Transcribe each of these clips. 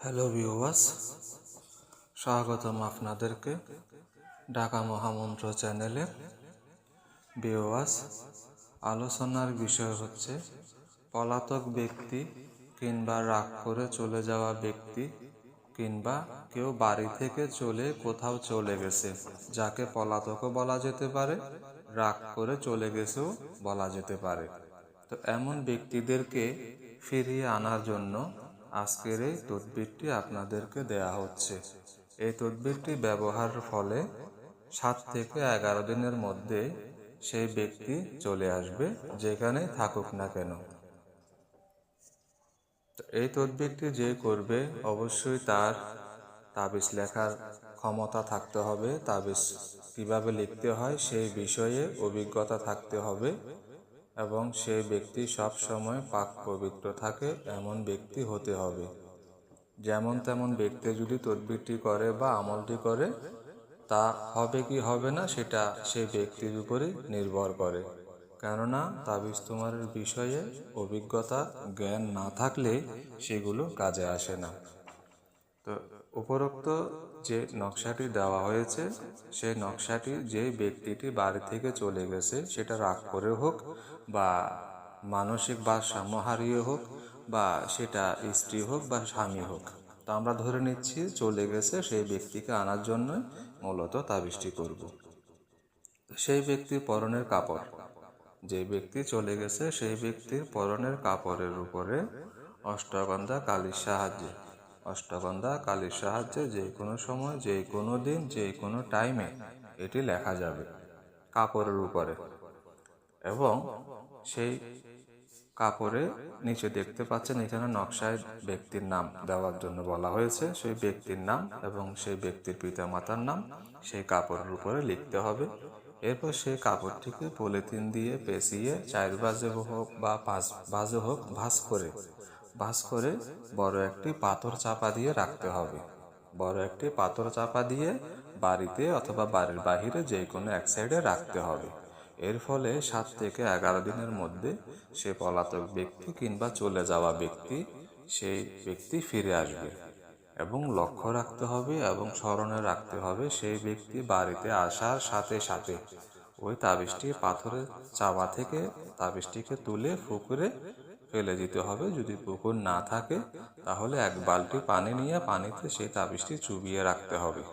Hello viewers, স্বাগতম আপনাদেরকে ঢাকা মহামন্ত্র চ্যানেলে। ভিউয়ার্স, আলোচনার বিষয় হচ্ছে পলাতক ব্যক্তি কিংবা রাগ করে চলে যাওয়া ব্যক্তি কিংবা কেউ বাড়ি থেকে চলে কোথাও চলে গেছে, যাকে পলাতকও বলা যেতে পারে, রাগ করে চলে গেছেও বলা যেতে পারে। তো এমন ব্যক্তিদেরকে ফিরিয়ে আনার জন্য আজকের এই তদবিরটি আপনাদেরকে দেয়া হচ্ছে। এই তদবিরটি ব্যবহারের ফলে 7 থেকে 11 দিনের মধ্যে সেই ব্যক্তি চলে আসবে, যেখানে থাকুক না কেন। এই তদবিরটি যে করবে অবশ্যই তার তাবিজ লেখার ক্ষমতা থাকতে হবে, তাবিজ কিভাবে লিখতে হয় সেই বিষয়ে অভিজ্ঞতা থাকতে হবে এবং সেই ব্যক্তি সব সময় পাক পবিত্র থাকে এমন ব্যক্তি হতে হবে। যেমন তেমন ব্যক্তি যদি তদবিরটি করে বা আমলটি করে, তা হবে কি হবে না সেটা সেই ব্যক্তির উপরই নির্ভর করে। কেননা তাবিজ তোমারের বিষয়ে অভিজ্ঞতা জ্ঞান না থাকলে সেগুলো কাজে আসে না। তো উপরোক্ত যে নকশাটি দেওয়া হয়েছে, সেই নকশাটি যে ব্যক্তিটি বাড়ি থেকে চলে গেছে, সেটা রাগ করে হোক বা মানসিক ভারসাম্য হারিয়ে হোক বা সেটা স্ত্রী হোক বা স্বামী হোক, তো আমরা ধরে নিচ্ছি চলে গেছে, সেই ব্যক্তিকে আনার জন্য মূলত তাবিজটি করব। সেই ব্যক্তির পরনের কাপড়, যে ব্যক্তি চলে গেছে সেই ব্যক্তির পরনের কাপড়ের উপরে অষ্টগন্ধা কালির সাহায্যে যে কোনো সময়, যে কোনো দিন, যে কোনো টাইমে এটি লেখা যাবে কাপড়ের উপরে। এবং সেই কাপড়ে নিচে দেখতে পাচ্ছেন এখানে নকশায় ব্যক্তির নাম দেওয়ার জন্য বলা হয়েছে। সেই ব্যক্তির নাম এবং সেই ব্যক্তির পিতামাতার নাম সেই কাপড়ের উপরে লিখতে হবে। এরপর সেই কাপড়টিকে পলিথিন দিয়ে পেঁচিয়ে 4 ভাঁজে হোক বা 5 ভাঁজে হোক ভাঁজ করে বড় একটি পাথর চাপা দিয়ে রাখতে হবে। বড় একটি পাথর চাপা দিয়ে বাড়িতে অথবা বাড়ির বাহিরে যে কোনো এক সাইডে রাখতে হবে। এর ফলে 7 থেকে 11 দিনের মধ্যে সে পলাতক ব্যক্তি কিংবা চলে যাওয়া ব্যক্তি, সেই ব্যক্তি ফিরে আসবে। এবং লক্ষ্য রাখতে হবে এবং স্মরণে রাখতে হবে, সেই ব্যক্তি বাড়িতে আসার সাথে সাথে ওই তাবিজটি পাথরের চাপা থেকে তাবিজটিকে তুলে পুকুরে ফেলে দিতে হবে। যদি পুকুর না থাকে তাহলে 1 বালতি পানি নিয়ে পানিতে সেই তাবিজটি চুবিয়ে রাখতে হবে।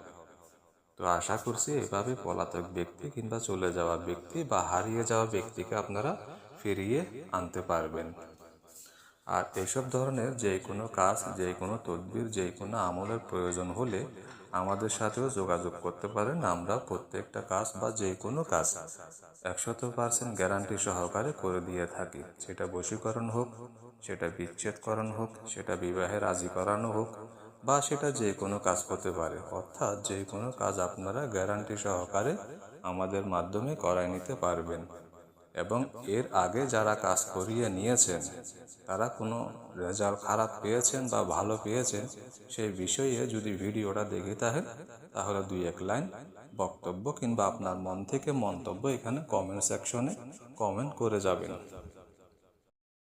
তো আশা করছি এভাবে পলাতক ব্যক্তি কিংবা চলে যাওয়া ব্যক্তি বা হারিয়ে যাওয়া ব্যক্তিকে আপনারা ফিরিয়ে আনতে পারবেন। আর এইসব ধরনের যে কোনো কাজ, যে কোনো তদবির, যে কোনো আমলের প্রয়োজন হলে আমাদের সাথেও যোগাযোগ করতে পারেন। আমরা প্রত্যেকটা কাজ বা যে কোনো কাজ 100% গ্যারান্টি সহকারে করে দিয়ে থাকি। সেটা বশীকরণ হোক, সেটা বিচ্ছেদকরণ হোক, সেটা বিবাহে রাজি করানো হোক, বা সেটা যে কোনো কাজ করতে পারে। অর্থাৎ যে কোনো কাজ আপনারা গ্যারান্টি সহকারে আমাদের মাধ্যমে করায় নিতে পারবেন। এবং এর আগে যারা কাজ করিয়ে নিয়েছেন তারা কোনো রেজাল্ট খারাপ পেয়েছেন বা ভালো পেয়েছেন, সেই বিষয়ে যদি ভিডিওটা দেখে থাকেন তাহলে 2-1 লাইন বক্তব্য কিংবা আপনার মন থেকে মন্তব্য এখানে কমেন্ট সেকশনে কমেন্ট করে যাবেন।